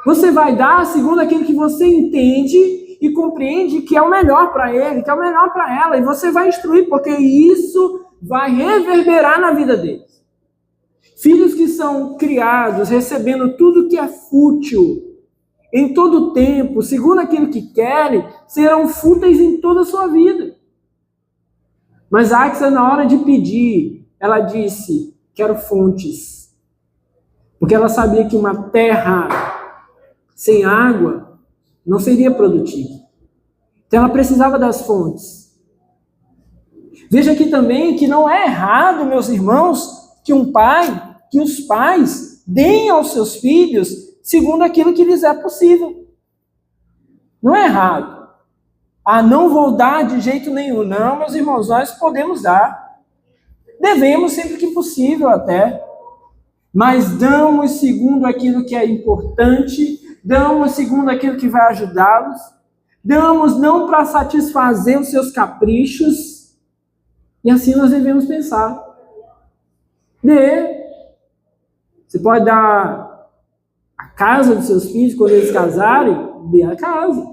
Speaker 1: Você vai dar segundo aquilo que você entende e compreende que é o melhor para ele, que é o melhor para ela. E você vai instruir, porque isso vai reverberar na vida deles. Filhos que são criados recebendo tudo que é fútil, em todo o tempo, segundo aquilo que querem, serão fúteis em toda a sua vida. Mas Axa, na hora de pedir, ela disse, quero fontes. Porque ela sabia que uma terra sem água não seria produtiva. Então ela precisava das fontes. Veja aqui também que não é errado, meus irmãos, que os pais deem aos seus filhos segundo aquilo que lhes é possível. Não é errado. Não vou dar de jeito nenhum. Não, meus irmãos, nós podemos dar. Devemos sempre que possível até. Mas damos segundo aquilo que é importante, damos segundo aquilo que vai ajudá-los, damos não para satisfazer os seus caprichos, e assim nós devemos pensar. Você pode dar a casa dos seus filhos, quando eles casarem, dê a casa.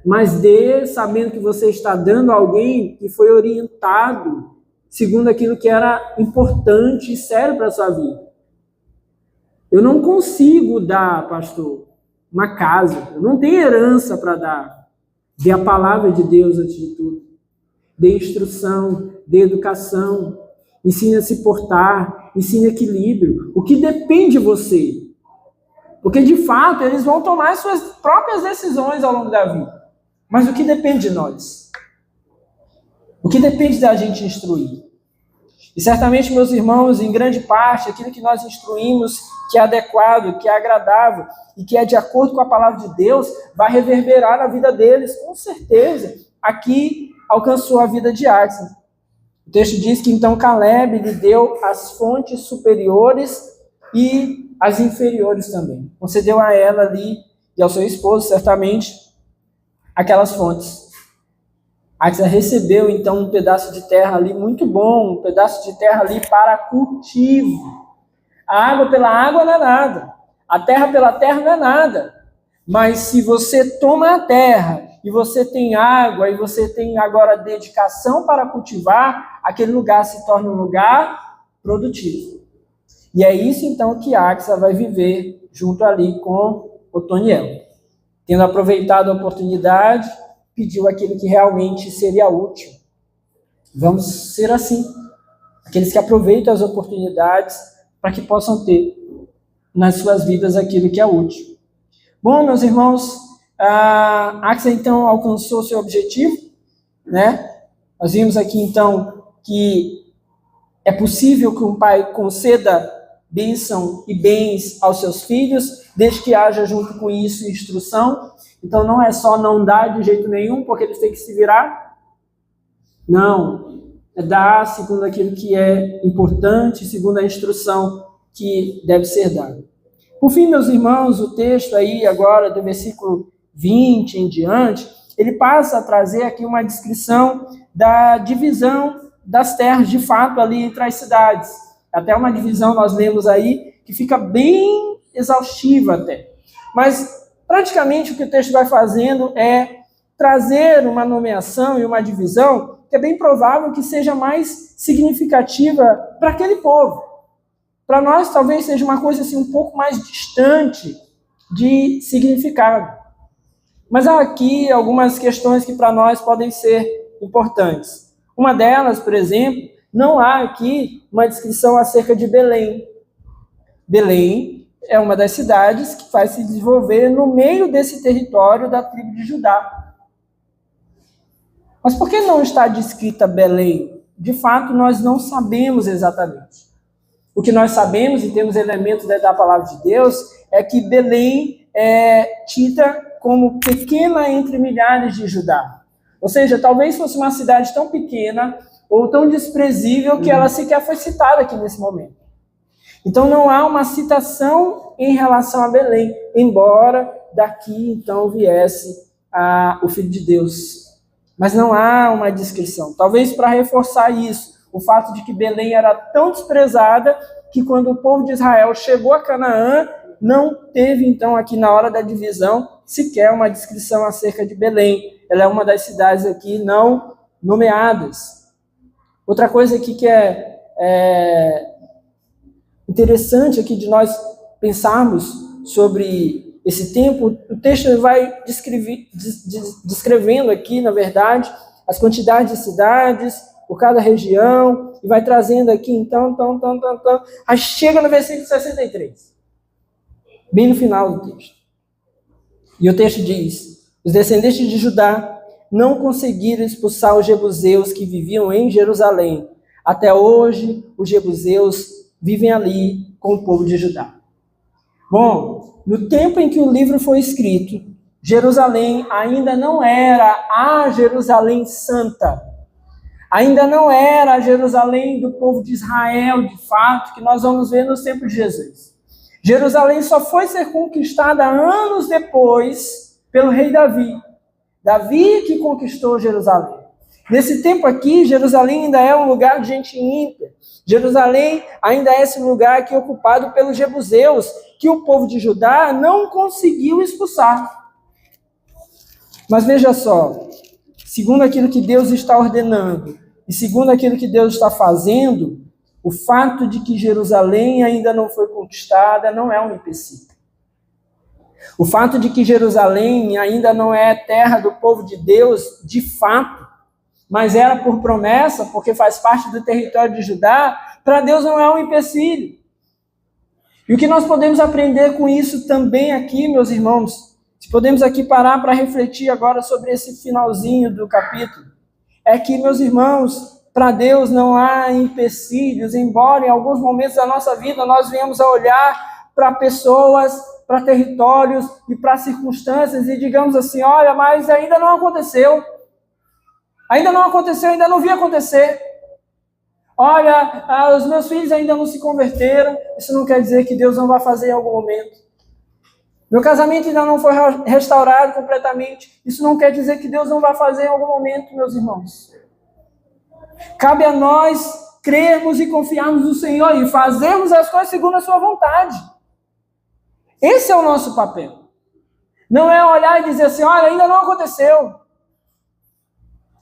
Speaker 1: Mas dê sabendo que você está dando a alguém que foi orientado segundo aquilo que era importante e sério para a sua vida. Eu não consigo dar, pastor, uma casa. Eu não tenho herança para dar. Dê a palavra de Deus antes de tudo. Dê instrução, dê educação, ensine a se portar, ensine equilíbrio. O que depende de você? Porque, de fato, eles vão tomar suas próprias decisões ao longo da vida. Mas o que depende de nós? O que depende da gente instruir? E certamente, meus irmãos, em grande parte, aquilo que nós instruímos, que é adequado, que é agradável e que é de acordo com a palavra de Deus, vai reverberar na vida deles, com certeza. Aqui alcançou a vida de Axel. O texto diz que então Caleb lhe deu as fontes superiores e as inferiores também. Concedeu a ela ali e ao seu esposo, certamente, aquelas fontes. Axel recebeu então um pedaço de terra ali muito bom, um pedaço de terra ali para cultivo. A água pela água não é nada, a terra pela terra não é nada. Mas se você toma a terra e você tem água e você tem agora dedicação para cultivar, aquele lugar se torna um lugar produtivo. E é isso então que Axa vai viver junto ali com Otoniel. Tendo aproveitado a oportunidade, pediu aquilo que realmente seria útil. Vamos ser assim, aqueles que aproveitam as oportunidades para que possam ter nas suas vidas aquilo que é útil. Bom, meus irmãos, Axa então alcançou seu objetivo, né? Nós vimos aqui então que é possível que um pai conceda bênção e bens aos seus filhos, desde que haja junto com isso instrução. Então não é só não dar de jeito nenhum, porque eles têm que se virar. Não, é dar segundo aquilo que é importante, segundo a instrução que deve ser dada. Por fim, meus irmãos, o texto aí agora do versículo 20 em diante, ele passa a trazer aqui uma descrição da divisão das terras, de fato, ali entre as cidades. Até uma divisão nós lemos aí, que fica bem exaustiva até. Mas, praticamente, o que o texto vai fazendo é trazer uma nomeação e uma divisão que é bem provável que seja mais significativa para aquele povo. Para nós, talvez seja uma coisa assim, um pouco mais distante de significado. Mas há aqui algumas questões que para nós podem ser importantes. Uma delas, por exemplo, não há aqui uma descrição acerca de Belém. Belém é uma das cidades que vai se desenvolver no meio desse território da tribo de Judá. Mas por que não está descrita Belém? De fato, nós não sabemos exatamente. O que nós sabemos, e temos elementos da palavra de Deus, é que Belém é tida como pequena entre milhares de Judá. Ou seja, talvez fosse uma cidade tão pequena ou tão desprezível que ela sequer foi citada aqui nesse momento. Então não há uma citação em relação a Belém, embora daqui então viesse o Filho de Deus. Mas não há uma descrição. Talvez para reforçar isso, o fato de que Belém era tão desprezada que quando o povo de Israel chegou a Canaã, não teve então aqui na hora da divisão sequer uma descrição acerca de Belém. Ela é uma das cidades aqui não nomeadas. Outra coisa aqui que é interessante aqui de nós pensarmos sobre esse tempo, o texto vai descrevendo aqui, na verdade, as quantidades de cidades por cada região, e vai trazendo aqui, então, aí chega no versículo 63, bem no final do texto. E o texto diz: os descendentes de Judá não conseguiram expulsar os jebuseus que viviam em Jerusalém. Até hoje, os jebuseus vivem ali com o povo de Judá. Bom, no tempo em que o livro foi escrito, Jerusalém ainda não era a Jerusalém Santa. Ainda não era a Jerusalém do povo de Israel, de fato, que nós vamos ver nos tempos de Jesus. Jerusalém só foi ser conquistada anos depois pelo rei Davi. Davi que conquistou Jerusalém. Nesse tempo aqui, Jerusalém ainda é um lugar de gente ímpia. Jerusalém ainda é esse lugar aqui ocupado pelos jebuseus, que o povo de Judá não conseguiu expulsar. Mas veja só, segundo aquilo que Deus está ordenando, e segundo aquilo que Deus está fazendo, o fato de que Jerusalém ainda não foi conquistada não é um empecilho. O fato de que Jerusalém ainda não é terra do povo de Deus, de fato, mas era por promessa, porque faz parte do território de Judá, para Deus não é um empecilho. E o que nós podemos aprender com isso também aqui, meus irmãos, se podemos aqui parar para refletir agora sobre esse finalzinho do capítulo, é que, meus irmãos, para Deus não há empecilhos, embora em alguns momentos da nossa vida nós venhamos a olhar para pessoas, para territórios e para circunstâncias e digamos assim, olha, mas ainda não aconteceu, ainda não vi acontecer. Olha, os meus filhos ainda não se converteram, isso não quer dizer que Deus não vai fazer em algum momento. Meu casamento ainda não foi restaurado completamente, isso não quer dizer que Deus não vai fazer em algum momento, meus irmãos. Cabe a nós crermos e confiarmos no Senhor e fazermos as coisas segundo a sua vontade. Esse é o nosso papel. Não é olhar e dizer assim, olha, ainda não aconteceu.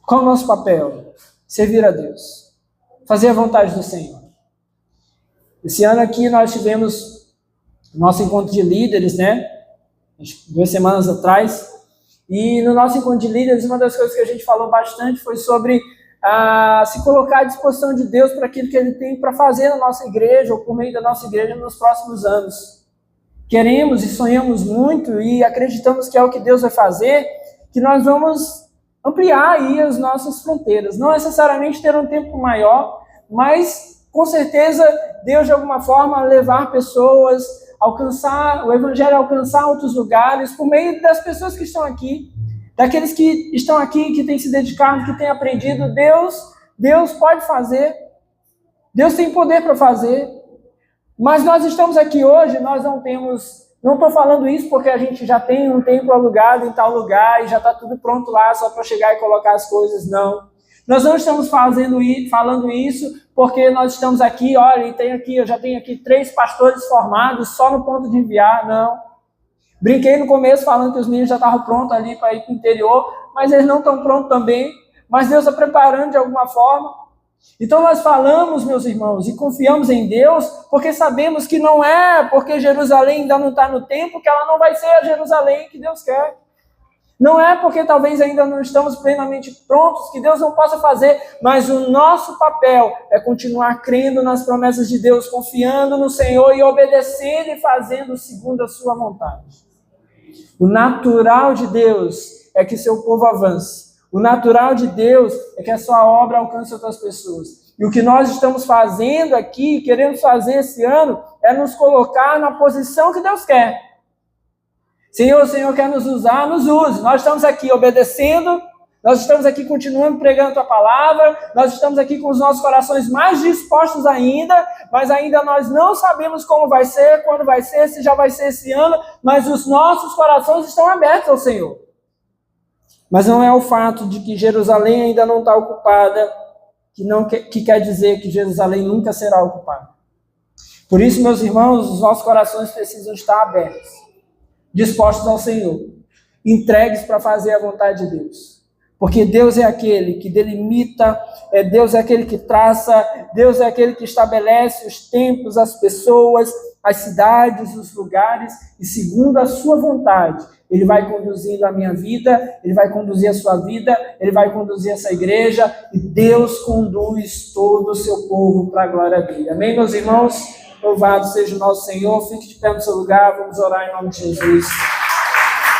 Speaker 1: Qual é o nosso papel? Servir a Deus. Fazer a vontade do Senhor. Esse ano aqui nós tivemos nosso encontro de líderes, né? 2 semanas atrás. E no nosso encontro de líderes, uma das coisas que a gente falou bastante foi sobre se colocar à disposição de Deus para aquilo que Ele tem para fazer na nossa igreja, ou por meio da nossa igreja nos próximos anos. Queremos e sonhamos muito e acreditamos que é o que Deus vai fazer, que nós vamos ampliar aí as nossas fronteiras. Não necessariamente ter um tempo maior, mas com certeza Deus de alguma forma levar pessoas, alcançar o Evangelho, alcançar outros lugares, por meio das pessoas que estão aqui, daqueles que estão aqui, que têm se dedicado, que têm aprendido. Deus pode fazer, Deus tem poder para fazer. Mas nós estamos aqui hoje, nós não estou falando isso porque a gente já tem um templo alugado em tal lugar e já está tudo pronto lá só para chegar e colocar as coisas, não. Nós não estamos falando isso porque nós estamos aqui, olha, eu já tenho aqui 3 pastores formados só no ponto de enviar, não. Brinquei no começo falando que os meninos já estavam prontos ali para ir para o interior, mas eles não estão prontos também, mas Deus está preparando de alguma forma. Então nós falamos, meus irmãos, e confiamos em Deus, porque sabemos que não é porque Jerusalém ainda não está no tempo que ela não vai ser a Jerusalém que Deus quer. Não é porque talvez ainda não estamos plenamente prontos que Deus não possa fazer, mas o nosso papel é continuar crendo nas promessas de Deus, confiando no Senhor e obedecendo e fazendo segundo a sua vontade. O natural de Deus é que seu povo avance. O natural de Deus é que a sua obra alcance outras pessoas. E o que nós estamos fazendo aqui, queremos fazer esse ano, é nos colocar na posição que Deus quer. Senhor, o Senhor quer nos usar, nos use. Nós estamos aqui obedecendo, nós estamos aqui continuando pregando a tua palavra, nós estamos aqui com os nossos corações mais dispostos ainda, mas ainda nós não sabemos como vai ser, quando vai ser, se já vai ser esse ano, mas os nossos corações estão abertos ao Senhor. Mas não é o fato de que Jerusalém ainda não está ocupada, que quer dizer que Jerusalém nunca será ocupada. Por isso, meus irmãos, os nossos corações precisam estar abertos, dispostos ao Senhor, entregues para fazer a vontade de Deus. Porque Deus é aquele que delimita, Deus é aquele que traça, Deus é aquele que estabelece os tempos, as pessoas, as cidades, os lugares, e segundo a sua vontade, Ele vai conduzindo a minha vida, Ele vai conduzir a sua vida, Ele vai conduzir essa igreja, e Deus conduz todo o seu povo para a glória dele. Amém, meus irmãos? Louvado seja o nosso Senhor. Fique de pé no seu lugar, vamos orar em nome de Jesus.